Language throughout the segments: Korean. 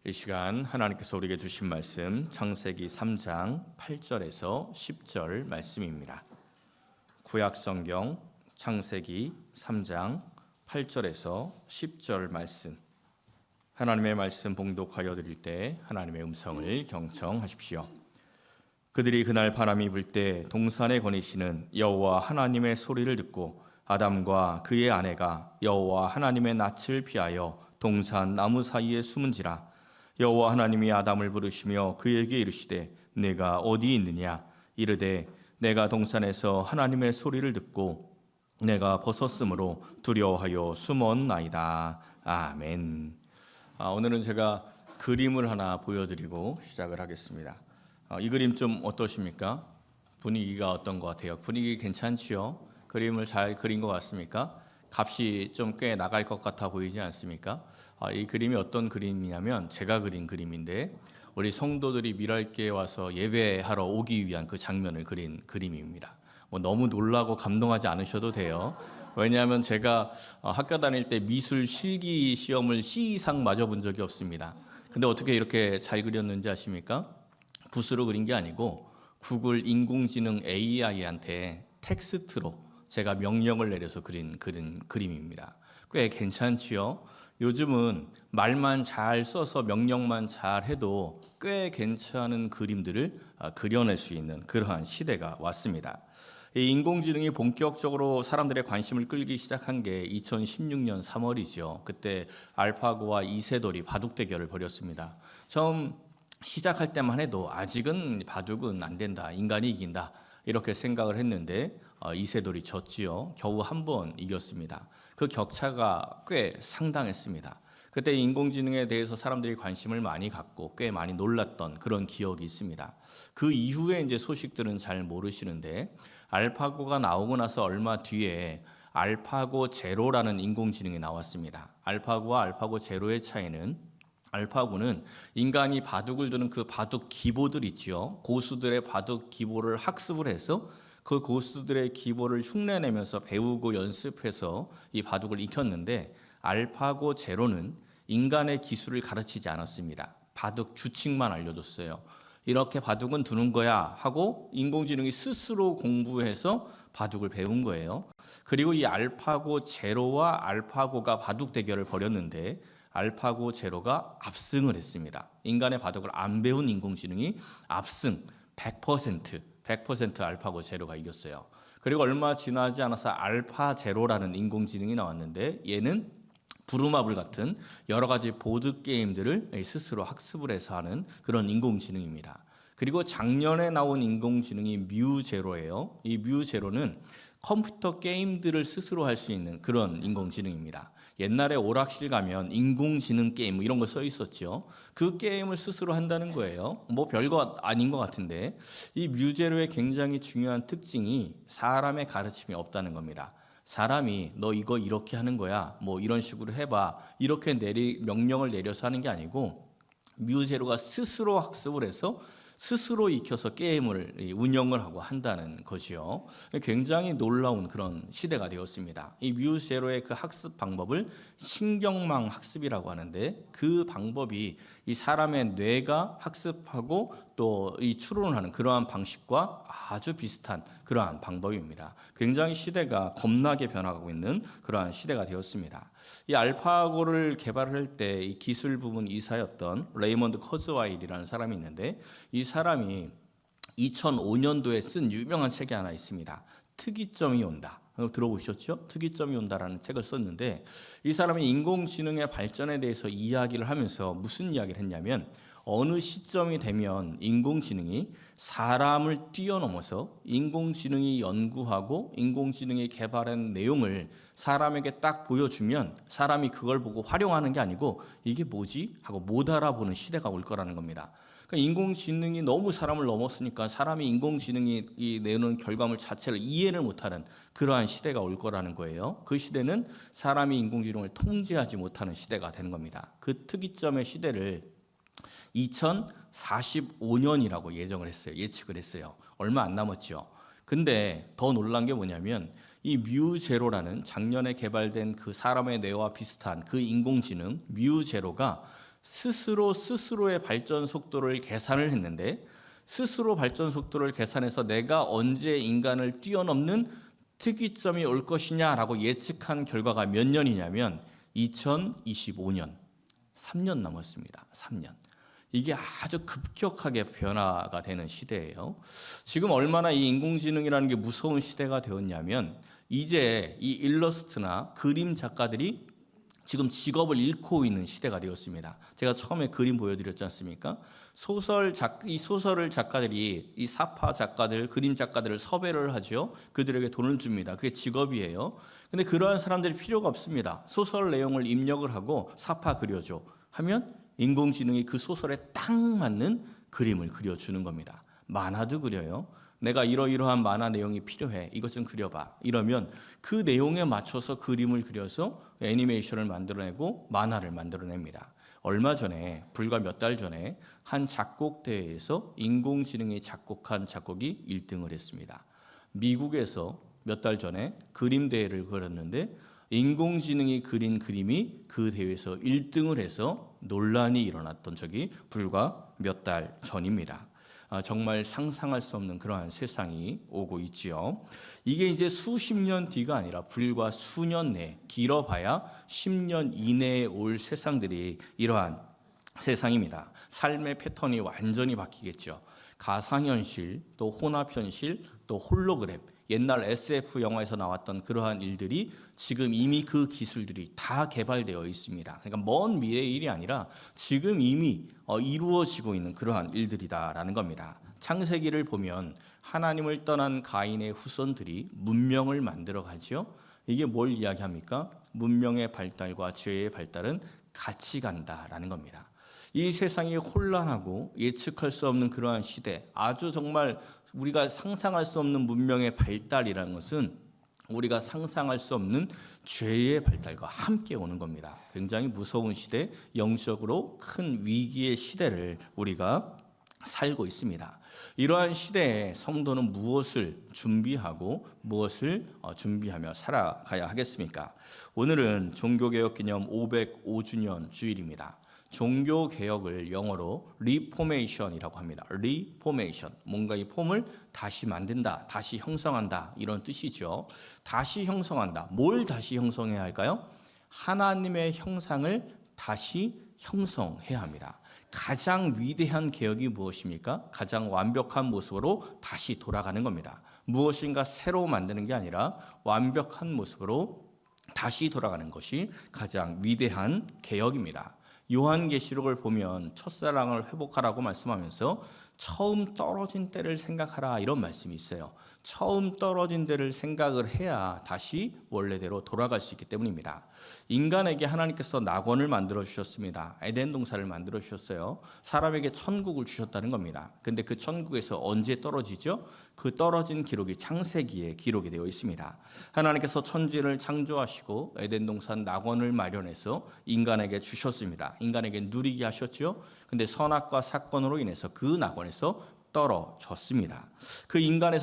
이 시간 하나님께서 우리에게 주신 말씀 창세기 3장 8절에서 10절 말씀입니다. 구약성경 창세기 3장 8절에서 10절 말씀, 하나님의 말씀 봉독하여 드릴 때 하나님의 음성을 경청하십시오. 그들이 그날 바람이 불 때 동산에 거니시는 여호와 하나님의 소리를 듣고 아담과 그의 아내가 여호와 하나님의 낯을 피하여 동산 나무 사이에 숨은지라. 여호와 하나님이 아담을 부르시며 그에게 이르시되 내가 어디 있느냐. 이르되 내가 동산에서 하나님의 소리를 듣고 내가 벗었으므로 두려워하여 숨었나이다. 아멘. 오늘은 제가 그림을 하나 보여드리고 시작을 하겠습니다. 이 그림 좀 어떠십니까? 분위기가 어떤 것 같아요? 분위기 괜찮지요? 그림을 잘 그린 것 같습니까? 값이 좀 꽤 나갈 것 같아 보이지 않습니까? 이 그림이 어떤 그림이냐면 제가 그린 그림인데 우리 성도들이 미랄교회에 와서 예배하러 오기 위한 그 장면을 그린 그림입니다. 너무 놀라고 감동하지 않으셔도 돼요. 왜냐하면 제가 학교 다닐 때 미술 실기 시험을 C 이상 맞아본 적이 없습니다. 근데 어떻게 이렇게 잘 그렸는지 아십니까? 붓으로 그린 게 아니고 구글 인공지능 AI한테 텍스트로 제가 명령을 내려서 그린 그림입니다. 꽤 괜찮지요? 요즘은 말만 잘 써서 명령만 잘 해도 꽤 괜찮은 그림들을 그려낼 수 있는 그러한 시대가 왔습니다. 이 인공지능이 본격적으로 사람들의 관심을 끌기 시작한 게 2016년 3월이죠. 그때 알파고와 이세돌이 바둑 대결을 벌였습니다. 처음 시작할 때만 해도 아직은 바둑은 안 된다, 인간이 이긴다 이렇게 생각을 했는데 이세돌이 졌지요. 겨우 한 번 이겼습니다. 그 격차가 꽤 상당했습니다. 그때 인공지능에 대해서 사람들이 관심을 많이 갖고 꽤 많이 놀랐던 그런 기억이 있습니다. 그 이후에 이제 소식들은 잘 모르시는데 알파고가 나오고 나서 얼마 뒤에 알파고 제로라는 인공지능이 나왔습니다. 알파고와 알파고 제로의 차이는 알파고는 인간이 바둑을 두는 그 바둑 기보들 있지요. 고수들의 바둑 기보를 학습을 해서 그 고수들의 기보를 흉내내면서 배우고 연습해서 이 바둑을 익혔는데 알파고 제로는 인간의 기술을 가르치지 않았습니다. 바둑 규칙만 알려줬어요. 이렇게 바둑은 두는 거야 하고 인공지능이 스스로 공부해서 바둑을 배운 거예요. 그리고 이 알파고 제로와 알파고가 바둑 대결을 벌였는데 알파고 제로가 압승을 했습니다. 인간의 바둑을 안 배운 인공지능이 압승 100% 알파고 제로가 이겼어요. 그리고 얼마 지나지 않아서 알파 제로라는 인공지능이 나왔는데 얘는 부루마블 같은 여러 가지 보드 게임들을 스스로 학습을 해서 하는 그런 인공지능입니다. 그리고 작년에 나온 인공지능이 뮤제로예요. 이 뮤제로는 컴퓨터 게임들을 스스로 할 수 있는 그런 인공지능입니다. 옛날에 오락실 가면 인공지능 게임 이런 거 써 있었죠. 그 게임을 스스로 한다는 거예요. 별거 아닌 것 같은데 이 뮤제로의 굉장히 중요한 특징이 사람의 가르침이 없다는 겁니다. 사람이 너 이거 이렇게 하는 거야 이런 식으로 해봐 이렇게 명령을 내려서 하는 게 아니고 뮤제로가 스스로 학습을 해서 스스로 익혀서 게임을 운영을 하고 한다는 거지요. 굉장히 놀라운 그런 시대가 되었습니다. 이 뮤제로의 그 학습 방법을 신경망 학습이라고 하는데 그 방법이 이 사람의 뇌가 학습하고 또 이 추론하는 그러한 방식과 아주 비슷한 그러한 방법입니다. 굉장히 시대가 겁나게 변화하고 있는 그러한 시대가 되었습니다. 이 알파고를 개발할 때 이 기술 부문 이사였던 레이먼드 커즈와일이라는 사람이 있는데 이 사람이 2005년도에 쓴 유명한 책이 하나 있습니다. 특이점이 온다. 들어보셨죠? 특이점이 온다라는 책을 썼는데 이 사람이 인공지능의 발전에 대해서 이야기를 하면서 무슨 이야기를 했냐면 어느 시점이 되면 인공지능이 사람을 뛰어넘어서 인공지능이 연구하고 인공지능이 개발한 내용을 사람에게 딱 보여주면 사람이 그걸 보고 활용하는 게 아니고 이게 뭐지? 하고 못 알아보는 시대가 올 거라는 겁니다. 그러니까 인공지능이 너무 사람을 넘었으니까 사람이 인공지능이 내놓은 결과물 자체를 이해를 못하는 그러한 시대가 올 거라는 거예요. 그 시대는 사람이 인공지능을 통제하지 못하는 시대가 되는 겁니다. 그 특이점의 시대를 2045년이라고 예측을 했어요. 얼마 안 남았죠. 근데 더 놀란 게 뭐냐면 이 뮤제로라는 작년에 개발된 그 사람의 뇌와 비슷한 그 인공지능 뮤제로가 스스로의 발전 속도를 계산을 했는데, 스스로 발전 속도를 계산해서 내가 언제 인간을 뛰어넘는 특이점이 올 것이냐라고 예측한 결과가 몇 년이냐면 2025년, 3년 남았습니다. 3년. 이게 아주 급격하게 변화가 되는 시대예요. 지금 얼마나 이 인공지능이라는 게 무서운 시대가 되었냐면, 이제 이 일러스트나 그림 작가들이 지금 직업을 잃고 있는 시대가 되었습니다. 제가 처음에 그림 보여드렸지 않습니까? 이 소설을 작가들이, 이 사파 작가들, 그림 작가들을 섭외를 하죠. 그들에게 돈을 줍니다. 그게 직업이에요. 근데 그러한 사람들이 필요가 없습니다. 소설 내용을 입력을 하고 사파 그려줘 하면 인공지능이 그 소설에 딱 맞는 그림을 그려주는 겁니다. 만화도 그려요. 내가 이러이러한 만화 내용이 필요해. 이것 좀 그려봐. 이러면 그 내용에 맞춰서 그림을 그려서 애니메이션을 만들어내고 만화를 만들어냅니다. 얼마 전에, 불과 몇 달 전에 한 작곡 대회에서 인공지능이 작곡한 작곡이 1등을 했습니다. 미국에서 몇 달 전에 그림 대회를 걸었는데 인공지능이 그린 그림이 그 대회에서 1등을 해서 논란이 일어났던 적이 불과 몇 달 전입니다. 정말 상상할 수 없는 그러한 세상이 오고 있지요. 이게 이제 수십 년 뒤가 아니라 불과 수년 내, 길어봐야 10년 이내에 올 세상들이 이러한 세상입니다. 삶의 패턴이 완전히 바뀌겠죠. 가상현실, 또 혼합현실, 또 홀로그램, 옛날 SF 영화에서 나왔던 그러한 일들이 지금 이미 그 기술들이 다 개발되어 있습니다. 그러니까 먼 미래의 일이 아니라 지금 이미 이루어지고 있는 그러한 일들이다라는 겁니다. 창세기를 보면 하나님을 떠난 가인의 후손들이 문명을 만들어 가죠. 이게 뭘 이야기합니까? 문명의 발달과 죄의 발달은 같이 간다라는 겁니다. 이 세상이 혼란하고 예측할 수 없는 그러한 시대, 아주 정말 우리가 상상할 수 없는 문명의 발달이라는 것은 우리가 상상할 수 없는 죄의 발달과 함께 오는 겁니다. 굉장히 무서운 시대, 영적으로 큰 위기의 시대를 우리가 살고 있습니다. 이러한 시대에 성도는 무엇을 준비하고 무엇을 준비하며 살아가야 하겠습니까? 오늘은 종교개혁기념 505주년 주일입니다. 종교개혁을 영어로 리포메이션이라고 합니다. 리포메이션, 뭔가 이 폼을 다시 만든다, 다시 형성한다, 이런 뜻이죠. 다시 형성한다. 뭘 다시 형성해야 할까요? 하나님의 형상을 다시 형성해야 합니다. 가장 위대한 개혁이 무엇입니까? 가장 완벽한 모습으로 다시 돌아가는 겁니다. 무엇인가 새로 만드는 게 아니라 완벽한 모습으로 다시 돌아가는 것이 가장 위대한 개혁입니다. 요한계시록을 보면 첫사랑을 회복하라고 말씀하면서 처음 떨어진 때를 생각하라, 이런 말씀이 있어요. 처음 떨어진 때를 생각을 해야 다시 원래대로 돌아갈 수 있기 때문입니다. 인간에게 하나님께서 낙원을 만들어 주셨습니다. 에덴 동산을 만들어 주셨어요. 사람에게 천국을 주셨다는 겁니다. 근데 그 천국에서 언제 떨어지죠? 그 떨어진 기록이 창세기에 기록이 되어 있습니다. 하나님께서 천지를 창조하시고 에덴 동산 낙원을 마련해서 인간에게 주셨습니다. 인간에게 누리게 하셨죠. 근데 선악과 사건으로 인해서 그 낙원에서 떨어졌습니다. 그 인간이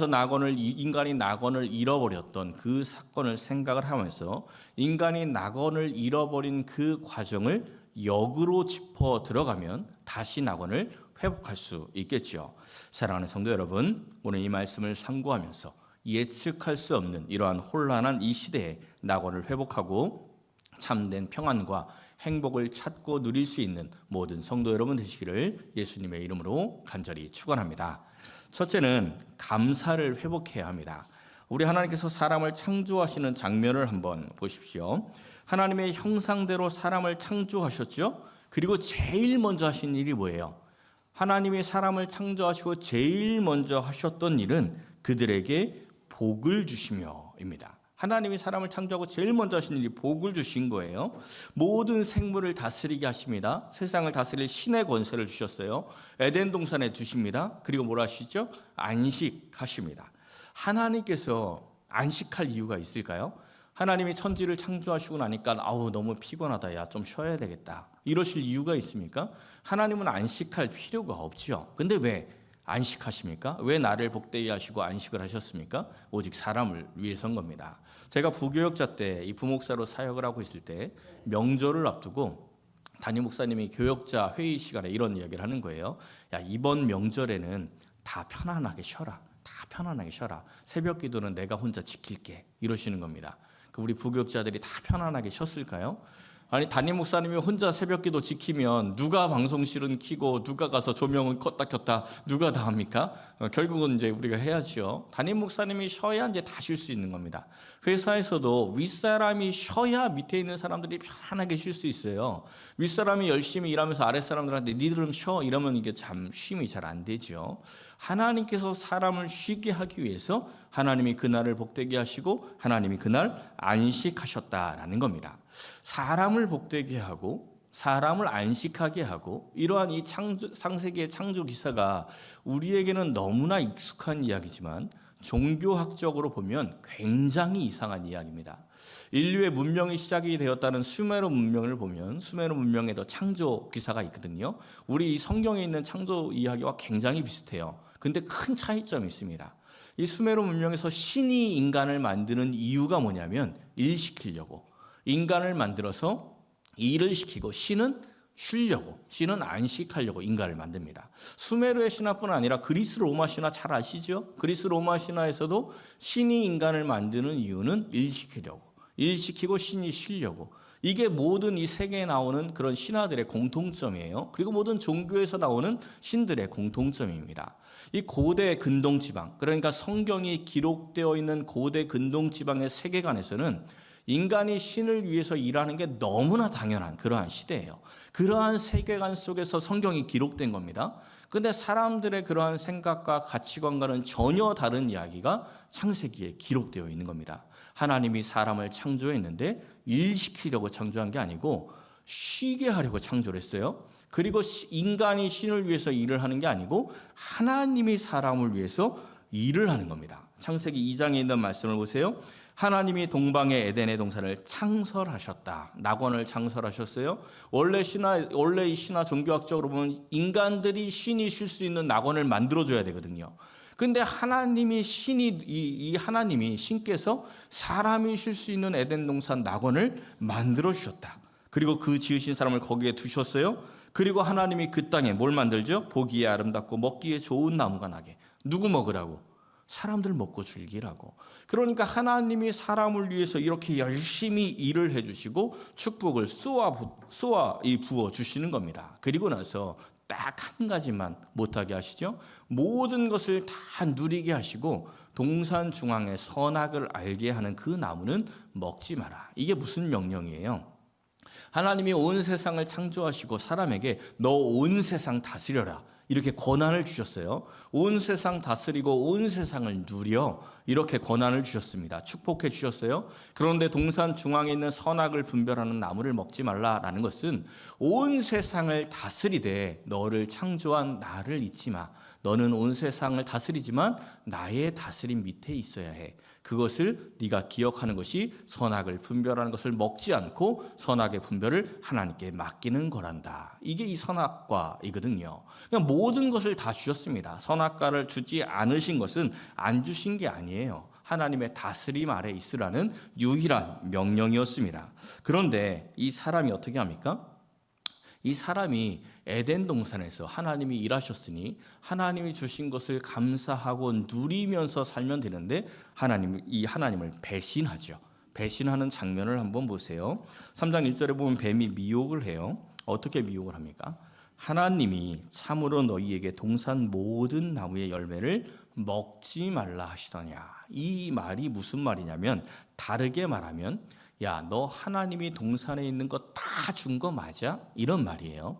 낙원을 잃어버렸던 그 사건을 생각을 하면서 인간이 낙원을 잃어버린 그 과정을 역으로 짚어 들어가면 다시 낙원을 회복할 수 있겠지요. 사랑하는 성도 여러분, 오늘 이 말씀을 상고하면서 예측할 수 없는 이러한 혼란한 이 시대에 낙원을 회복하고 참된 평안과 행복을 찾고 누릴 수 있는 모든 성도 여러분 되시기를 예수님의 이름으로 간절히 축원합니다. 첫째는 감사를 회복해야 합니다. 우리 하나님께서 사람을 창조하시는 장면을 한번 보십시오. 하나님의 형상대로 사람을 창조하셨죠. 그리고 제일 먼저 하신 일이 뭐예요? 하나님이 사람을 창조하시고 제일 먼저 하셨던 일은 그들에게 복을 주시며입니다. 하나님이 사람을 창조하고 제일 먼저 하신 일이 복을 주신 거예요. 모든 생물을 다스리게 하십니다. 세상을 다스릴 신의 권세를 주셨어요. 에덴 동산에 두십니다. 그리고 뭘 하시죠? 안식하십니다. 하나님께서 안식할 이유가 있을까요? 하나님이 천지를 창조하시고 나니까 너무 피곤하다, 야 좀 쉬어야 되겠다, 이러실 이유가 있습니까? 하나님은 안식할 필요가 없지요. 근데 왜 안식하십니까? 왜 나를 복되게 하시고 안식을 하셨습니까? 오직 사람을 위해서인 겁니다. 제가 부교역자 때 이 부목사로 사역을 하고 있을 때 명절을 앞두고 담임 목사님이 교역자 회의 시간에 이런 이야기를 하는 거예요. 야, 이번 명절에는 다 편안하게 쉬어라. 다 편안하게 쉬어라. 새벽 기도는 내가 혼자 지킬게. 이러시는 겁니다. 우리 부교역자들이 다 편안하게 쉬었을까요? 아니, 담임 목사님이 혼자 새벽 기도 지키면 누가 방송실은 켜고 누가 가서 조명은 껐다 켰다 누가 다 합니까? 결국은 이제 우리가 해야지요. 담임 목사님이 쉬어야 이제 다 쉴 수 있는 겁니다. 회사에서도 윗사람이 쉬어야 밑에 있는 사람들이 편안하게 쉴 수 있어요. 윗사람이 열심히 일하면서 아랫사람들한테 니들은 쉬어 이러면 이게 참 쉼이 잘 안 되죠. 하나님께서 사람을 쉬게 하기 위해서 하나님이 그날을 복되게 하시고 하나님이 그날 안식하셨다라는 겁니다. 사람을 복되게 하고 사람을 안식하게 하고 이러한 이 창세기의 창조 기사가 우리에게는 너무나 익숙한 이야기지만 종교학적으로 보면 굉장히 이상한 이야기입니다. 인류의 문명이 시작이 되었다는 수메르 문명을 보면 수메르 문명에도 창조 기사가 있거든요. 우리 이 성경에 있는 창조 이야기와 굉장히 비슷해요. 근데 큰 차이점이 있습니다. 이 수메르 문명에서 신이 인간을 만드는 이유가 뭐냐면 일시키려고, 인간을 만들어서 일을 시키고 신은 쉬려고, 신은 안식하려고 인간을 만듭니다. 수메르의 신화뿐 아니라 그리스 로마 신화 잘 아시죠? 그리스 로마 신화에서도 신이 인간을 만드는 이유는 일시키려고, 일시키고 신이 쉬려고. 이게 모든 이 세계에 나오는 그런 신화들의 공통점이에요. 그리고 모든 종교에서 나오는 신들의 공통점입니다. 이 고대 근동 지방, 그러니까 성경이 기록되어 있는 고대 근동 지방의 세계관에서는 인간이 신을 위해서 일하는 게 너무나 당연한 그러한 시대예요. 그러한 세계관 속에서 성경이 기록된 겁니다. 그런데 사람들의 그러한 생각과 가치관과는 전혀 다른 이야기가 창세기에 기록되어 있는 겁니다. 하나님이 사람을 창조했는데 일시키려고 창조한 게 아니고 쉬게 하려고 창조를 했어요. 그리고 인간이 신을 위해서 일을 하는 게 아니고 하나님이 사람을 위해서 일을 하는 겁니다. 창세기 2장에 있는 말씀을 보세요. 하나님이 동방의 에덴의 동산을 창설하셨다. 낙원을 창설하셨어요. 원래 이 신화 종교학적으로 보면 인간들이 신이 쉴 수 있는 낙원을 만들어줘야 되거든요. 근데 하나님이 하나님이 신께서 사람이 쉴 수 있는 에덴 동산 낙원을 만들어 주셨다. 그리고 그 지으신 사람을 거기에 두셨어요. 그리고 하나님이 그 땅에 뭘 만들죠? 보기에 아름답고 먹기에 좋은 나무가 나게. 누구 먹으라고? 사람들 먹고 즐기라고. 그러니까 하나님이 사람을 위해서 이렇게 열심히 일을 해주시고 축복을 쏘아 부어 주시는 겁니다. 그리고 나서 딱 한 가지만 못하게 하시죠. 모든 것을 다 누리게 하시고 동산 중앙에 선악을 알게 하는 그 나무는 먹지 마라. 이게 무슨 명령이에요? 하나님이 온 세상을 창조하시고 사람에게 너 온 세상 다스려라. 이렇게 권한을 주셨어요. 온 세상 다스리고 온 세상을 누려 이렇게 권한을 주셨습니다. 축복해 주셨어요. 그런데 동산 중앙에 있는 선악을 분별하는 나무를 먹지 말라라는 것은 온 세상을 다스리되 너를 창조한 나를 잊지 마. 너는 온 세상을 다스리지만 나의 다스림 밑에 있어야 해. 그것을 네가 기억하는 것이 선악을 분별하는 것을 먹지 않고 선악의 분별을 하나님께 맡기는 거란다. 이게 이 선악과이거든요. 그러니까 모든 것을 다 주셨습니다. 선악과를 주지 않으신 것은 안 주신 게 아니에요. 하나님의 다스림 아래 있으라는 유일한 명령이었습니다. 그런데 이 사람이 어떻게 합니까? 이 사람이 에덴 동산에서 하나님이 일하셨으니 하나님이 주신 것을 감사하고 누리면서 살면 되는데 하나님을 배신하죠. 배신하는 장면을 한번 보세요. 3장 1절에 보면 뱀이 미혹을 해요. 어떻게 미혹을 합니까? 하나님이 참으로 너희에게 동산 모든 나무의 열매를 먹지 말라 하시더냐. 이 말이 무슨 말이냐면 다르게 말하면 야, 너 하나님이 동산에 있는 거 다 준 거 맞아? 이런 말이에요.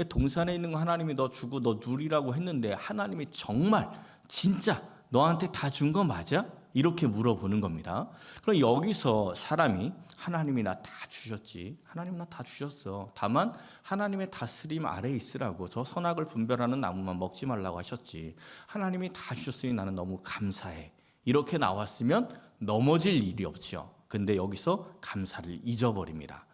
동산에 있는 거 하나님이 너 주고 너 누리라고 했는데 하나님이 정말 진짜 너한테 다 준 거 맞아? 이렇게 물어보는 겁니다. 그럼 여기서 사람이 하나님이 나 다 주셨지. 하나님 나 다 주셨어. 다만 하나님의 다스림 아래에 있으라고 저 선악을 분별하는 나무만 먹지 말라고 하셨지. 하나님이 다 주셨으니 나는 너무 감사해. 이렇게 나왔으면 넘어질 일이 없죠. 근데 여기서 감사를 잊어버립니다.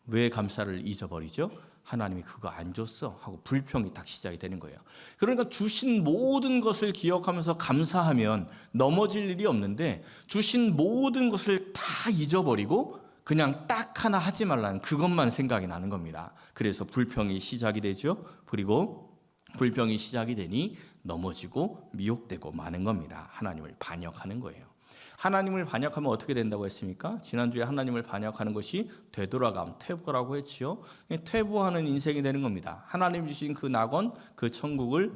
왜 감사를 잊어버리죠? 하나님이 그거 안 줬어 하고 불평이 딱 시작이 되는 거예요. 그러니까 주신 모든 것을 기억하면서 감사하면 넘어질 일이 없는데 주신 모든 것을 다 잊어버리고 그냥 딱 하나 하지 말라는 그것만 생각이 나는 겁니다. 그래서 불평이 시작이 되죠. 그리고 불평이 시작이 되니 넘어지고 미혹되고 마는 겁니다. 하나님을 반역하는 거예요. 하나님을 반역하면 어떻게 된다고 했습니까? 지난주에 하나님을 반역하는 것이 되돌아감, 퇴보라고 했지요. 퇴보하는 인생이 되는 겁니다. 하나님 주신 그 낙원, 그 천국을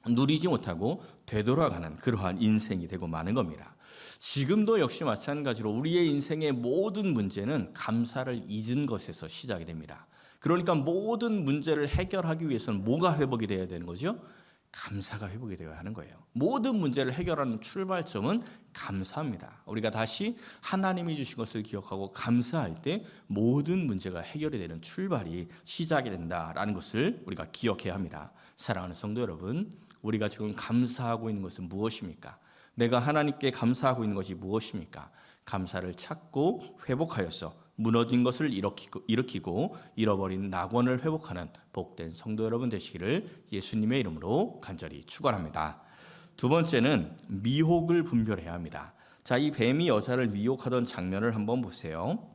누리지 못하고 되돌아가는 그러한 인생이 되고 마는 겁니다. 지금도 역시 마찬가지로 우리의 인생의 모든 문제는 감사를 잊은 것에서 시작이 됩니다. 그러니까 모든 문제를 해결하기 위해서는 뭐가 회복이 되어야 되는 거죠? 감사가 회복이 되어야 하는 거예요. 모든 문제를 해결하는 출발점은 감사입니다. 우리가 다시 하나님이 주신 것을 기억하고 감사할 때 모든 문제가 해결이 되는 출발이 시작이 된다라는 것을 우리가 기억해야 합니다. 사랑하는 성도 여러분, 우리가 지금 감사하고 있는 것은 무엇입니까? 내가 하나님께 감사하고 있는 것이 무엇입니까? 감사를 찾고 회복하여서 무너진 것을 일으키고 잃어버린 낙원을 회복하는 복된 성도 여러분 되시기를 예수님의 이름으로 간절히 축원합니다. 두 번째는 미혹을 분별해야 합니다. 자, 이 뱀이 여자를 미혹하던 장면을 한번 보세요.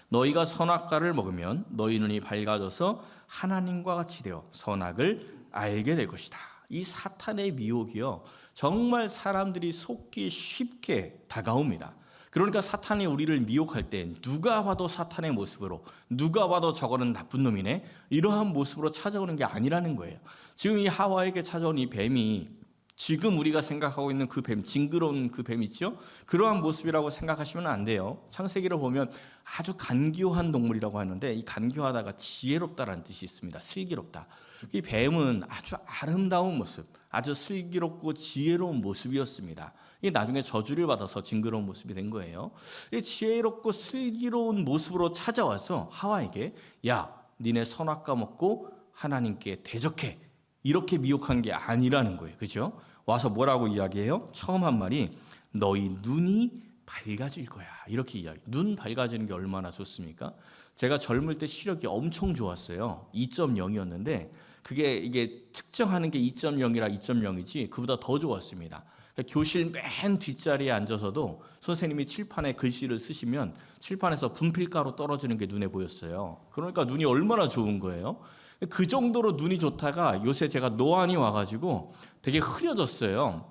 너희가 선악과를 먹으면 너희 눈이 밝아져서 하나님과 같이 되어 선악을 알게 될 것이다. 이 사탄의 미혹이요, 정말 사람들이 속기 쉽게 다가옵니다. 그러니까 사탄이 우리를 미혹할 때 누가 봐도 사탄의 모습으로, 누가 봐도 저거는 나쁜 놈이네, 이러한 모습으로 찾아오는 게 아니라는 거예요. 지금 이 하와에게 찾아온 이 뱀이 지금 우리가 생각하고 있는 그 뱀, 징그러운 그 뱀 있죠? 그러한 모습이라고 생각하시면 안 돼요. 창세기를 보면 아주 간교한 동물이라고 하는데, 이 간교하다가 지혜롭다라는 뜻이 있습니다. 슬기롭다. 이 뱀은 아주 아름다운 모습, 아주 슬기롭고 지혜로운 모습이었습니다. 이게 나중에 저주를 받아서 징그러운 모습이 된 거예요. 이 지혜롭고 슬기로운 모습으로 찾아와서 하와에게, 야, 니네 선악과 먹고 하나님께 대적해, 이렇게 미혹한 게 아니라는 거예요. 그죠? 와서 뭐라고 이야기해요? 처음 한 말이 너희 눈이 밝아질 거야, 이렇게 이야기. 눈 밝아지는 게 얼마나 좋습니까? 제가 젊을 때 시력이 엄청 좋았어요. 2.0이었는데 이게 측정하는 게 2.0이라 2.0이지 그보다 더 좋았습니다. 교실 맨 뒷자리에 앉아서도 선생님이 칠판에 글씨를 쓰시면 칠판에서 분필가루 떨어지는 게 눈에 보였어요. 그러니까 눈이 얼마나 좋은 거예요. 그 정도로 눈이 좋다가 요새 제가 노안이 와가지고 되게 흐려졌어요.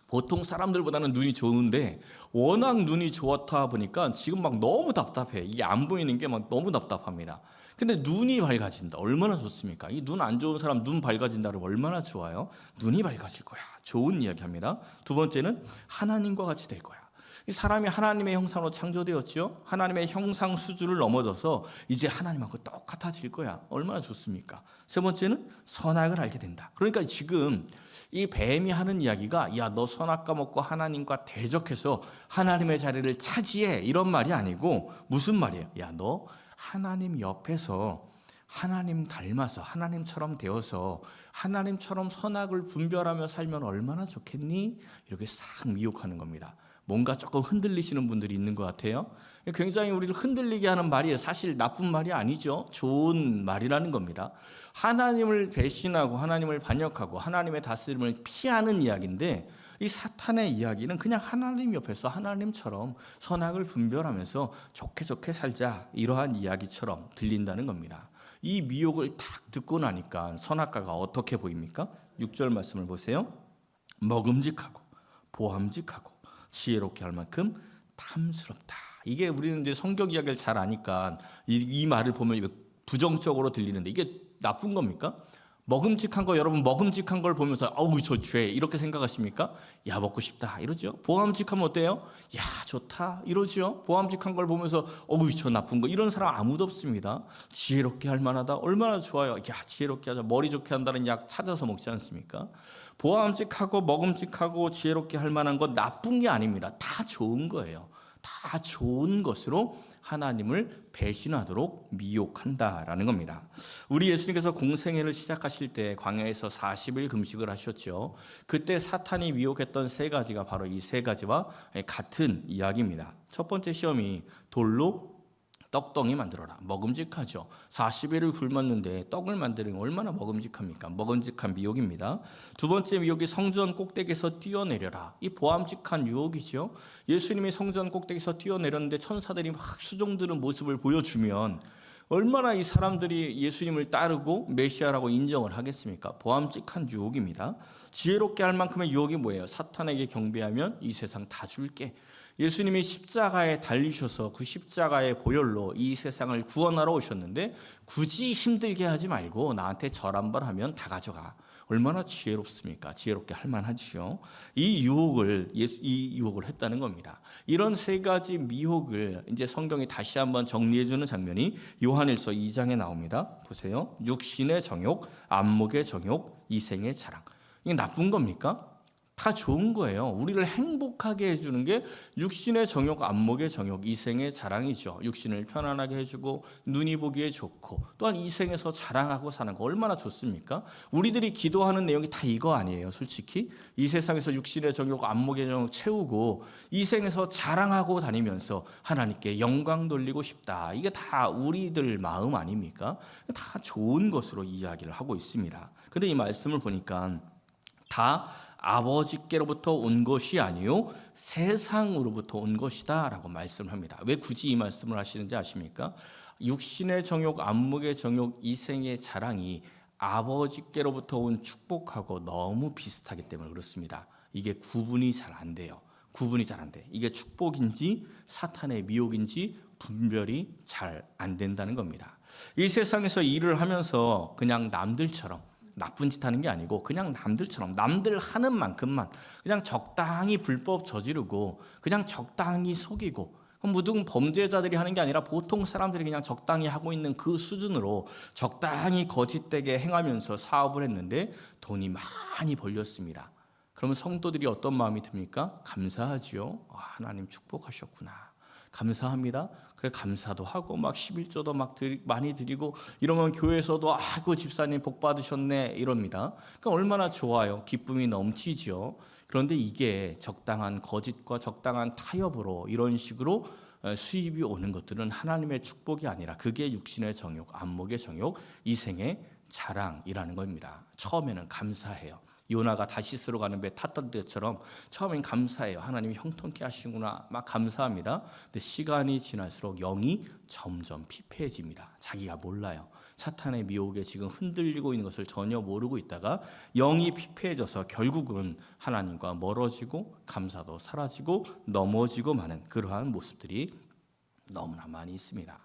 보통 사람들보다는 눈이 좋은데 워낙 눈이 좋다 보니까 지금 막 너무 답답해. 이게 안 보이는 게 막 너무 답답합니다. 근데 눈이 밝아진다, 얼마나 좋습니까? 이 눈 안 좋은 사람 눈 밝아진다 그러면 얼마나 좋아요? 눈이 밝아질 거야, 좋은 이야기합니다. 두 번째는 하나님과 같이 될 거야. 이 사람이 하나님의 형상으로 창조되었죠. 하나님의 형상 수준을 넘어져서 이제 하나님하고 똑같아질 거야. 얼마나 좋습니까? 세 번째는 선악을 알게 된다. 그러니까 지금 이 뱀이 하는 이야기가, 야, 너 선악과 먹고 하나님과 대적해서 하나님의 자리를 차지해, 이런 말이 아니고 무슨 말이에요? 야, 너 하나님 옆에서 하나님 닮아서 하나님처럼 되어서 하나님처럼 선악을 분별하며 살면 얼마나 좋겠니? 이렇게 싹 미혹하는 겁니다. 뭔가 조금 흔들리시는 분들이 있는 것 같아요. 굉장히 우리를 흔들리게 하는 말이에요. 사실 나쁜 말이 아니죠. 좋은 말이라는 겁니다. 하나님을 배신하고 하나님을 반역하고 하나님의 다스림을 피하는 이야기인데, 이 사탄의 이야기는 그냥 하나님 옆에서 하나님처럼 선악을 분별하면서 좋게 좋게 살자, 이러한 이야기처럼 들린다는 겁니다. 이 미혹을 딱 듣고 나니까 선악과가 어떻게 보입니까? 6절 말씀을 보세요. 먹음직하고 보암직하고 지혜롭게 할 만큼 탐스럽다. 이게 우리는 이제 성경 이야기를 잘 아니까 이 말을 보면 부정적으로 들리는데 이게 나쁜 겁니까? 먹음직한 거, 여러분 먹음직한 걸 보면서 어우 저 죄, 이렇게 생각하십니까? 야, 먹고 싶다 이러죠. 보암직하면 어때요? 야, 좋다 이러죠. 보암직한 걸 보면서 어우 저 나쁜 거, 이런 사람 아무도 없습니다. 지혜롭게 할 만하다, 얼마나 좋아요. 야, 지혜롭게 하자, 머리 좋게 한다는 약 찾아서 먹지 않습니까? 보암직하고 먹음직하고 지혜롭게 할 만한 건 나쁜 게 아닙니다. 다 좋은 거예요. 다 좋은 것으로 하나님을 배신하도록 미혹한다라는 겁니다. 우리 예수님께서 공생애를 시작하실 때 광야에서 40일 금식을 하셨죠. 그때 사탄이 미혹했던 세 가지가 바로 이 세 가지와 같은 이야기입니다. 첫 번째 시험이 돌로 떡덩이 만들어라. 먹음직하죠. 40일을 굶었는데 떡을 만드는 게 얼마나 먹음직합니까? 먹음직한 미혹입니다. 두 번째 미혹이 성전 꼭대기에서 뛰어내려라. 이 보암직한 유혹이죠. 예수님이 성전 꼭대기에서 뛰어내렸는데 천사들이 막 수종드는 모습을 보여주면 얼마나 이 사람들이 예수님을 따르고 메시아라고 인정을 하겠습니까? 보암직한 유혹입니다. 지혜롭게 할 만큼의 유혹이 뭐예요? 사탄에게 경배하면 이 세상 다 줄게. 예수님이 십자가에 달리셔서 그 십자가의 보혈로 이 세상을 구원하러 오셨는데 굳이 힘들게 하지 말고 나한테 절 한 번 하면 다 가져가. 얼마나 지혜롭습니까? 지혜롭게 할 만하지요. 이 유혹을 했다는 겁니다. 이런 세 가지 미혹을 이제 성경이 다시 한번 정리해 주는 장면이 요한일서 2장에 나옵니다. 보세요. 육신의 정욕, 안목의 정욕, 이생의 자랑. 이게 나쁜 겁니까? 다 좋은 거예요. 우리를 행복하게 해주는 게 육신의 정욕, 안목의 정욕, 이생의 자랑이죠. 육신을 편안하게 해주고 눈이 보기에 좋고 또한 이생에서 자랑하고 사는 거 얼마나 좋습니까? 우리들이 기도하는 내용이 다 이거 아니에요. 솔직히 이 세상에서 육신의 정욕, 안목의 정욕 채우고 이생에서 자랑하고 다니면서 하나님께 영광 돌리고 싶다. 이게 다 우리들 마음 아닙니까? 다 좋은 것으로 이야기를 하고 있습니다. 근데 이 말씀을 보니까 다 아버지께로부터 온 것이 아니요 세상으로부터 온 것이다 라고 말씀을 합니다. 왜 굳이 이 말씀을 하시는지 아십니까? 육신의 정욕, 안목의 정욕, 이생의 자랑이 아버지께로부터 온 축복하고 너무 비슷하기 때문에 그렇습니다. 이게 구분이 잘 안 돼요. 구분이 잘 안 돼. 이게 축복인지 사탄의 미혹인지 분별이 잘 안 된다는 겁니다. 이 세상에서 일을 하면서 그냥 남들처럼 나쁜 짓 하는 게 아니고 그냥 남들처럼 남들 하는 만큼만 그냥 적당히 불법 저지르고 그냥 적당히 속이고 모든 범죄자들이 하는 게 아니라 보통 사람들이 그냥 적당히 하고 있는 그 수준으로 적당히 거짓되게 행하면서 사업을 했는데 돈이 많이 벌렸습니다. 그러면 성도들이 어떤 마음이 듭니까? 감사하지요. 하나님 축복하셨구나. 감사합니다. 그래 감사도 하고 막 11조도 막 많이 드리고 이러면 교회에서도 아이고 집사님 복 받으셨네 이럽니다. 그러니까 얼마나 좋아요. 기쁨이 넘치죠. 그런데 이게 적당한 거짓과 적당한 타협으로 이런 식으로 수입이 오는 것들은 하나님의 축복이 아니라 그게 육신의 정욕, 안목의 정욕, 이생의 자랑이라는 겁니다. 처음에는 감사해요. 요나가 다시스로 가는 배 탔던 때처럼 처음엔 감사해요. 하나님이 형통케 하시구나 막 감사합니다. 근데 시간이 지날수록 영이 점점 피폐해집니다. 자기가 몰라요. 사탄의 미혹에 지금 흔들리고 있는 것을 전혀 모르고 있다가 영이 피폐해져서 결국은 하나님과 멀어지고 감사도 사라지고 넘어지고 마는 그러한 모습들이 너무나 많이 있습니다.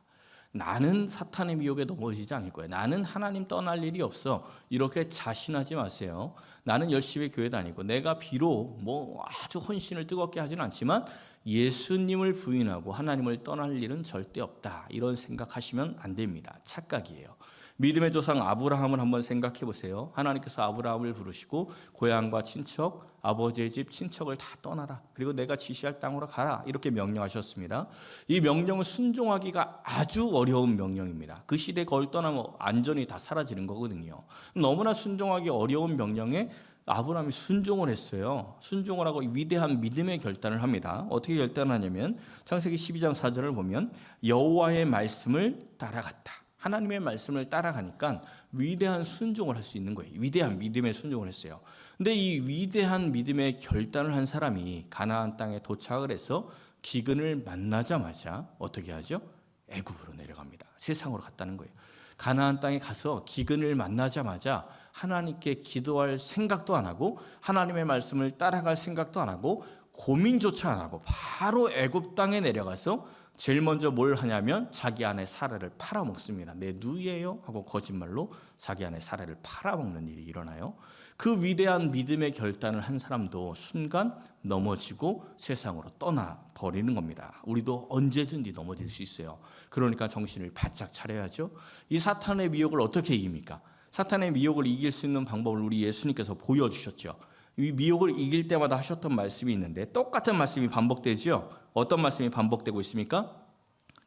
나는 사탄의 미혹에 넘어지지 않을 거예요. 나는 하나님 떠날 일이 없어. 이렇게 자신하지 마세요. 나는 열심히 교회 다니고 내가 비록 뭐 아주 헌신을 뜨겁게 하지는 않지만 예수님을 부인하고 하나님을 떠날 일은 절대 없다. 이런 생각하시면 안 됩니다. 착각이에요. 믿음의 조상 아브라함을 한번 생각해 보세요. 하나님께서 아브라함을 부르시고 고향과 친척, 아버지의 집, 친척을 다 떠나라. 그리고 내가 지시할 땅으로 가라. 이렇게 명령하셨습니다. 이 명령은 순종하기가 아주 어려운 명령입니다. 그 시대에 거울 떠나면 안전이 다 사라지는 거거든요. 너무나 순종하기 어려운 명령에 아브라함이 순종을 했어요. 순종을 하고 위대한 믿음의 결단을 합니다. 어떻게 결단하냐면 창세기 12장 4절을 보면 여호와의 말씀을 따라갔다. 하나님의 말씀을 따라가니까 위대한 순종을 할 수 있는 거예요. 위대한 믿음의 순종을 했어요. 근데 이 위대한 믿음의 결단을 한 사람이 가나안 땅에 도착을 해서 기근을 만나자마자 어떻게 하죠? 애굽으로 내려갑니다. 세상으로 갔다는 거예요. 가나안 땅에 가서 기근을 만나자마자 하나님께 기도할 생각도 안 하고 하나님의 말씀을 따라갈 생각도 안 하고 고민조차 안 하고 바로 애굽 땅에 내려가서 제일 먼저 뭘 하냐면 자기 아내 사라를 팔아먹습니다. 내 누이예요? 하고 거짓말로 자기 아내 사라를 팔아먹는 일이 일어나요. 그 위대한 믿음의 결단을 한 사람도 순간 넘어지고 세상으로 떠나버리는 겁니다. 우리도 언제든지 넘어질 수 있어요. 그러니까 정신을 바짝 차려야죠. 이 사탄의 미혹을 어떻게 이깁니까? 사탄의 미혹을 이길 수 있는 방법을 우리 예수님께서 보여주셨죠. 이 미혹을 이길 때마다 하셨던 말씀이 있는데 똑같은 말씀이 반복되죠. 어떤 말씀이 반복되고 있습니까?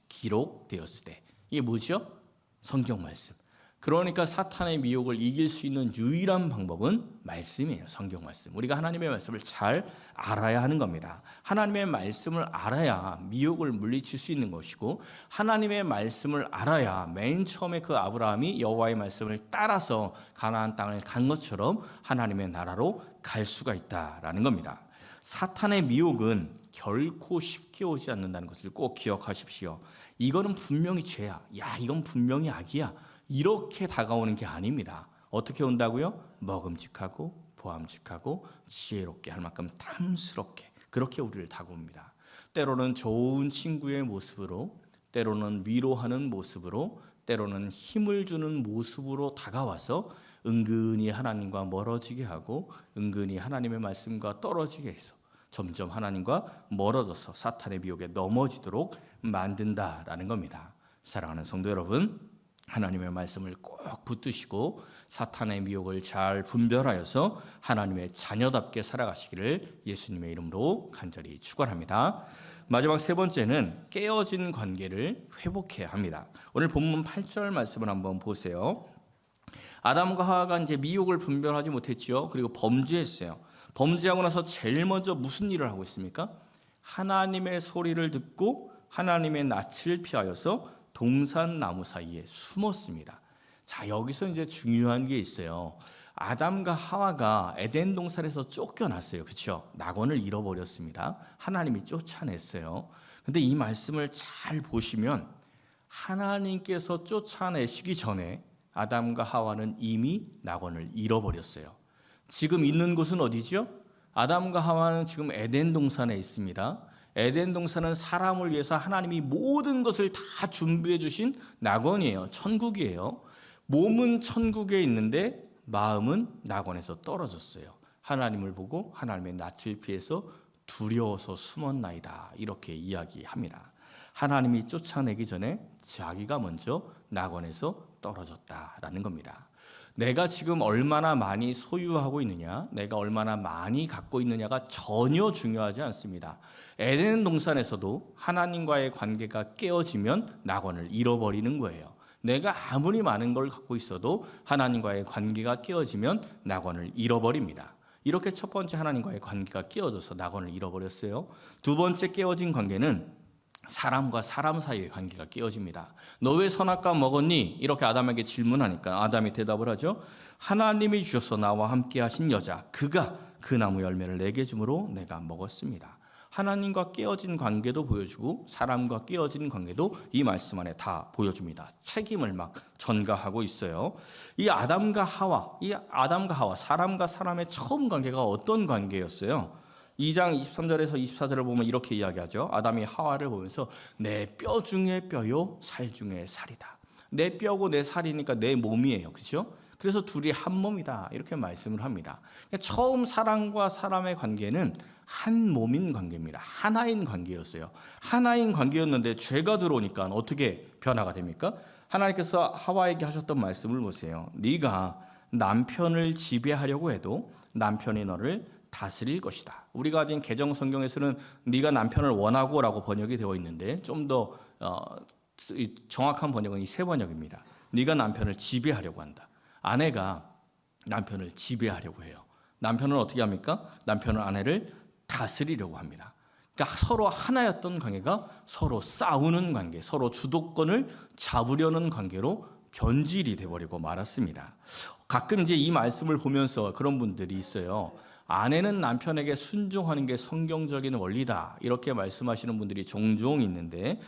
기록되었으되. 이게 뭐죠? 성경 말씀. 그러니까 사탄의 미혹을 이길 수 있는 유일한 방법은 말씀이에요. 성경 말씀. 우리가 하나님의 말씀을 잘 알아야 하는 겁니다. 하나님의 말씀을 알아야 미혹을 물리칠 수 있는 것이고, 하나님의 말씀을 알아야 맨 처음에 그 아브라함이 여호와의 말씀을 따라서 가나안 땅을 간 것처럼 하나님의 나라로 갈 수가 있다라는 겁니다. 사탄의 미혹은 결코 쉽게 오지 않는다는 것을 꼭 기억하십시오. 이거는 분명히 죄야. 야, 이건 분명히 악이야. 이렇게 다가오는 게 아닙니다. 어떻게 온다고요? 먹음직하고 보암직하고 지혜롭게 할 만큼 탐스럽게, 그렇게 우리를 다가옵니다. 때로는 좋은 친구의 모습으로, 때로는 위로하는 모습으로, 때로는 힘을 주는 모습으로 다가와서 은근히 하나님과 멀어지게 하고 은근히 하나님의 말씀과 떨어지게 해서 점점 하나님과 멀어져서 사탄의 미혹에 넘어지도록 만든다라는 겁니다. 사랑하는 성도 여러분, 하나님의 말씀을 꼭 붙드시고 사탄의 미혹을 잘 분별하여서 하나님의 자녀답게 살아가시기를 예수님의 이름으로 간절히 축원합니다. 마지막 세 번째는 깨어진 관계를 회복해야 합니다. 오늘 본문 8절 말씀을 한번 보세요. 아담과 하와가 이제 미혹을 분별하지 못했지요. 그리고 범죄했어요. 범죄하고 나서 제일 먼저 무슨 일을 하고 있습니까? 하나님의 소리를 듣고 하나님의 낯을 피하여서 동산나무 사이에 숨었습니다. 자, 여기서 이제 중요한 게 있어요. 아담과 하와가 에덴 동산에서 쫓겨났어요. 그렇죠? 낙원을 잃어버렸습니다. 하나님이 쫓아냈어요. 근데 이 말씀을 잘 보시면 하나님께서 쫓아내시기 전에 아담과 하와는 이미 낙원을 잃어버렸어요. 지금 있는 곳은 어디죠? 아담과 하와는 지금 에덴 동산에 있습니다. 에덴 동산은 사람을 위해서 하나님이 모든 것을 다 준비해 주신 낙원이에요. 천국이에요. 몸은 천국에 있는데 마음은 낙원에서 떨어졌어요. 하나님을 보고 하나님의 낯을 피해서 두려워서 숨었나이다, 이렇게 이야기합니다. 하나님이 쫓아내기 전에 자기가 먼저 낙원에서 떨어졌다라는 겁니다. 내가 지금 얼마나 많이 소유하고 있느냐, 내가 얼마나 많이 갖고 있느냐가 전혀 중요하지 않습니다. 에덴 동산에서도 하나님과의 관계가 깨어지면 낙원을 잃어버리는 거예요. 내가 아무리 많은 걸 갖고 있어도 하나님과의 관계가 깨어지면 낙원을 잃어버립니다. 이렇게 첫 번째 하나님과의 관계가 깨어져서 낙원을 잃어버렸어요. 두 번째 깨어진 관계는 사람과 사람 사이의 관계가 깨어집니다. 너 왜 선악과 먹었니? 이렇게 아담에게 질문하니까 아담이 대답을 하죠. 하나님이 주셔서 나와 함께 하신 여자, 그가 그 나무 열매를 내게 주므로 내가 먹었습니다. 하나님과 깨어진 관계도 보여주고 사람과 깨어진 관계도 이 말씀 안에 다 보여줍니다. 책임을 막 전가하고 있어요. 이 아담과 하와, 사람과 사람의 처음 관계가 어떤 관계였어요? 2장 23절에서 24절을 보면 이렇게 이야기하죠. 아담이 하와를 보면서 내 뼈 중에 뼈요 살 중에 살이다. 내 뼈고 내 살이니까 내 몸이에요. 그렇죠? 그래서 둘이 한 몸이다, 이렇게 말씀을 합니다. 처음 사람과 사람의 관계는 한 몸인 관계입니다. 하나인 관계였어요. 하나인 관계였는데 죄가 들어오니까 어떻게 변화가 됩니까? 하나님께서 하와에게 하셨던 말씀을 보세요. 네가 남편을 지배하려고 해도 남편이 너를 다스릴 것이다. 우리가 가진 개정 성경에서는 네가 남편을 원하고라고 번역이 되어 있는데 좀 더 정확한 번역은 이 세 번역입니다. 네가 남편을 지배하려고 한다. 아내가 남편을 지배하려고 해요. 남편은 어떻게 합니까? 남편은 아내를 다스리려고 합니다. 그러니까 서로 하나였던 관계가 서로 싸우는 관계, 서로 주도권을 잡으려는 관계로 변질이 돼버리고 말았습니다. 가끔 이제 이 말씀을 보면서 그런 분들이 있어요. 아내는 남편에게 순종하는 게 성경적인 원리다, 이렇게 말씀하시는 분들이 종종 있는데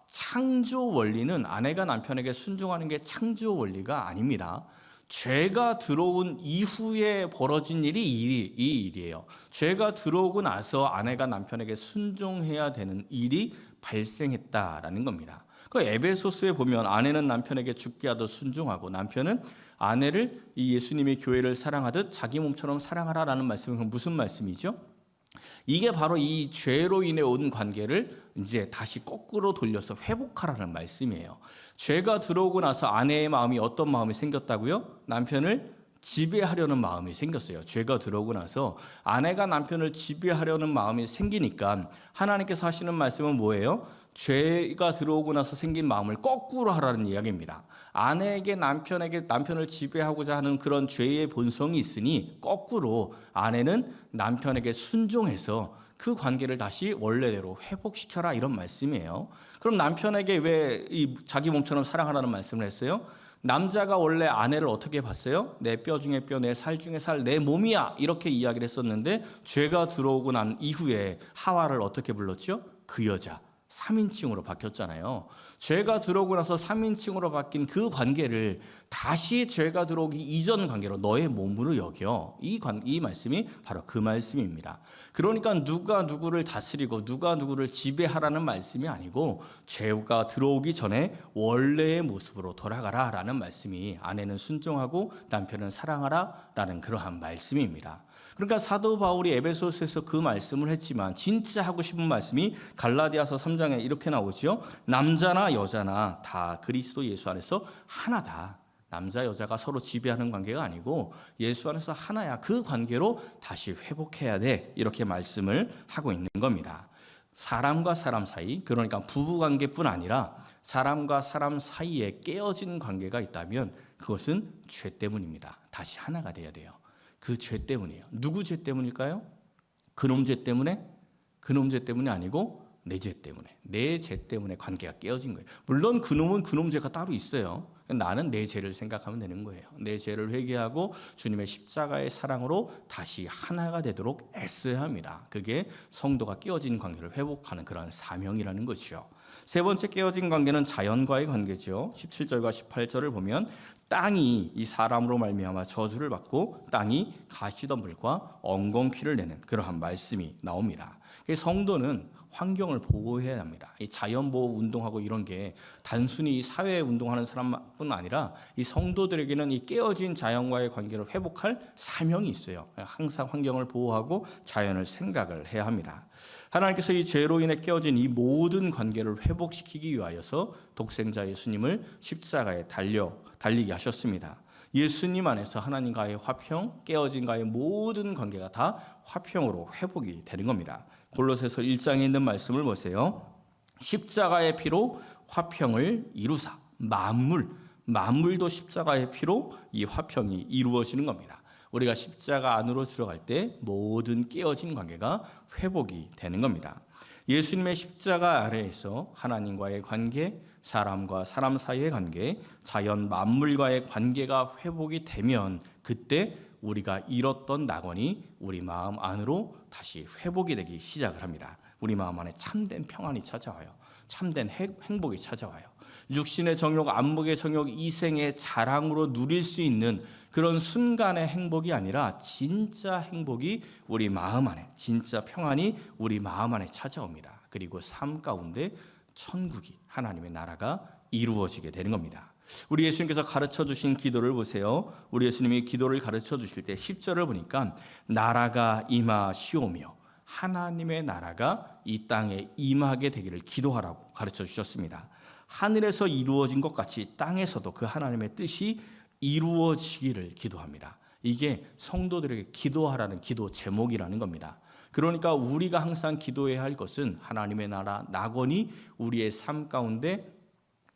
창조 원리는 아내가 남편에게 순종하는 게 창조 원리가 아닙니다. 죄가 들어온 이후에 벌어진 일이 이 일이에요. 죄가 들어오고 나서 아내가 남편에게 순종해야 되는 일이 발생했다라는 겁니다. 그 에베소서에 보면 아내는 남편에게 죽게 하듯 순종하고 남편은 아내를 이 예수님의 교회를 사랑하듯 자기 몸처럼 사랑하라라는 말씀은 무슨 말씀이죠? 이게 바로 이 죄로 인해 온 관계를 이제 다시 거꾸로 돌려서 회복하라는 말씀이에요. 죄가 들어오고 나서 아내의 마음이 어떤 마음이 생겼다고요? 남편을 지배하려는 마음이 생겼어요. 죄가 들어오고 나서 아내가 남편을 지배하려는 마음이 생기니까 하나님께서 하시는 말씀은 뭐예요? 죄가 들어오고 나서 생긴 마음을 거꾸로 하라는 이야기입니다. 아내에게 남편을 지배하고자 하는 그런 죄의 본성이 있으니 거꾸로 아내는 남편에게 순종해서 그 관계를 다시 원래대로 회복시켜라, 이런 말씀이에요. 그럼 남편에게 왜 자기 몸처럼 사랑하라는 말씀을 했어요? 남자가 원래 아내를 어떻게 봤어요? 내 뼈 중에 뼈, 내 살 중에 살, 내 몸이야, 이렇게 이야기를 했었는데 죄가 들어오고 난 이후에 하와를 어떻게 불렀죠? 그 여자, 3인칭으로 바뀌었잖아요. 죄가 들어오고 나서 3인칭으로 바뀐 그 관계를 다시 죄가 들어오기 이전 관계로 너의 몸으로 여겨. 이 말씀이 바로 그 말씀입니다. 그러니까 누가 누구를 다스리고 누가 누구를 지배하라는 말씀이 아니고 죄가 들어오기 전에 원래의 모습으로 돌아가라라는 말씀이, 아내는 순종하고 남편은 사랑하라라는 그러한 말씀입니다. 그러니까 사도 바울이 에베소서에서 그 말씀을 했지만 진짜 하고 싶은 말씀이 갈라디아서 3장에 이렇게 나오죠. 남자나 여자나 다 그리스도 예수 안에서 하나다. 남자 여자가 서로 지배하는 관계가 아니고 예수 안에서 하나야. 그 관계로 다시 회복해야 돼. 이렇게 말씀을 하고 있는 겁니다. 사람과 사람 사이, 그러니까 부부관계뿐 아니라 사람과 사람 사이에 깨어진 관계가 있다면 그것은 죄 때문입니다. 다시 하나가 돼야 돼요. 그 죄 때문이에요. 누구 죄 때문일까요? 그놈 죄 때문에? 그놈 죄 때문이 아니고 내 죄 때문에. 내 죄 때문에 관계가 깨어진 거예요. 물론 그놈은 그놈 죄가 따로 있어요. 나는 내 죄를 생각하면 되는 거예요. 내 죄를 회개하고 주님의 십자가의 사랑으로 다시 하나가 되도록 애써야 합니다. 그게 성도가 깨어진 관계를 회복하는 그런 사명이라는 것이죠. 세 번째 깨어진 관계는 자연과의 관계죠. 17절과 18절을 보면 땅이 이 사람으로 말미암아 저주를 받고 땅이 가시덤불과 엉겅퀴를 내는 그러한 말씀이 나옵니다. 성도는 환경을 보호해야 합니다. 이 자연보호 운동하고 이런 게 단순히 사회 운동하는 사람뿐 아니라 이 성도들에게는 이 깨어진 자연과의 관계를 회복할 사명이 있어요. 항상 환경을 보호하고 자연을 생각을 해야 합니다. 하나님께서 이 죄로 인해 깨어진 이 모든 관계를 회복시키기 위하여서 독생자 예수님을 십자가에 달리게 하셨습니다. 예수님 안에서 하나님과의 화평, 깨어진과의 모든 관계가 다 화평으로 회복이 되는 겁니다. 골로새서 1장에 있는 말씀을 보세요. 십자가의 피로 화평을 이루사. 만물도 십자가의 피로 이 화평이 이루어지는 겁니다. 우리가 십자가 안으로 들어갈 때 모든 깨어진 관계가 회복이 되는 겁니다. 예수님의 십자가 아래에서 하나님과의 관계, 사람과 사람 사이의 관계, 자연 만물과의 관계가 회복이 되면 그때 우리가 잃었던 낙원이 우리 마음 안으로 다시 회복이 되기 시작을 합니다. 우리 마음 안에 참된 평안이 찾아와요. 참된 행복이 찾아와요. 육신의 정욕, 안목의 정욕, 이생의 자랑으로 누릴 수 있는 그런 순간의 행복이 아니라 진짜 행복이 우리 마음 안에, 진짜 평안이 우리 마음 안에 찾아옵니다. 그리고 삶 가운데 천국이, 하나님의 나라가 이루어지게 되는 겁니다. 우리 예수님께서 가르쳐 주신 기도를 보세요. 우리 예수님이 기도를 가르쳐 주실 때 10절을 보니까 나라가 임하시오며 하나님의 나라가 이 땅에 임하게 되기를 기도하라고 가르쳐 주셨습니다. 하늘에서 이루어진 것 같이 땅에서도 그 하나님의 뜻이 이루어지기를 기도합니다. 이게 성도들에게 기도하라는 기도 제목이라는 겁니다. 그러니까 우리가 항상 기도해야 할 것은 하나님의 나라 낙원이 우리의 삶 가운데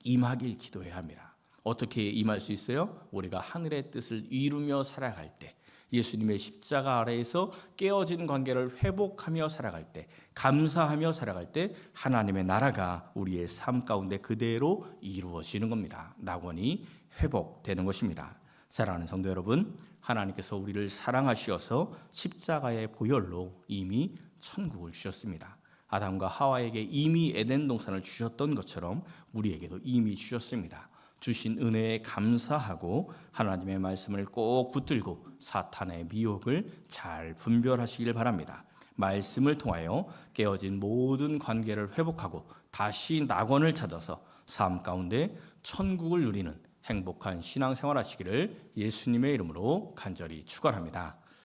임하길 기도해야 합니다. 어떻게 임할 수 있어요? 우리가 하늘의 뜻을 이루며 살아갈 때, 예수님의 십자가 아래에서 깨어진 관계를 회복하며 살아갈 때, 감사하며 살아갈 때 하나님의 나라가 우리의 삶 가운데 그대로 이루어지는 겁니다. 낙원이 회복되는 것입니다. 사랑하는 성도 여러분, 하나님께서 우리를 사랑하시어서 십자가의 보혈로 이미 천국을 주셨습니다. 아담과 하와에게 이미 에덴 동산을 주셨던 것처럼 우리에게도 이미 주셨습니다. 주신 은혜에 감사하고 하나님의 말씀을 꼭 붙들고 사탄의 미혹을 잘 분별하시길 바랍니다. 말씀을 통하여 깨어진 모든 관계를 회복하고 다시 낙원을 찾아서 삶 가운데 천국을 누리는 행복한 신앙생활 하시기를 예수님의 이름으로 간절히 축원합니다.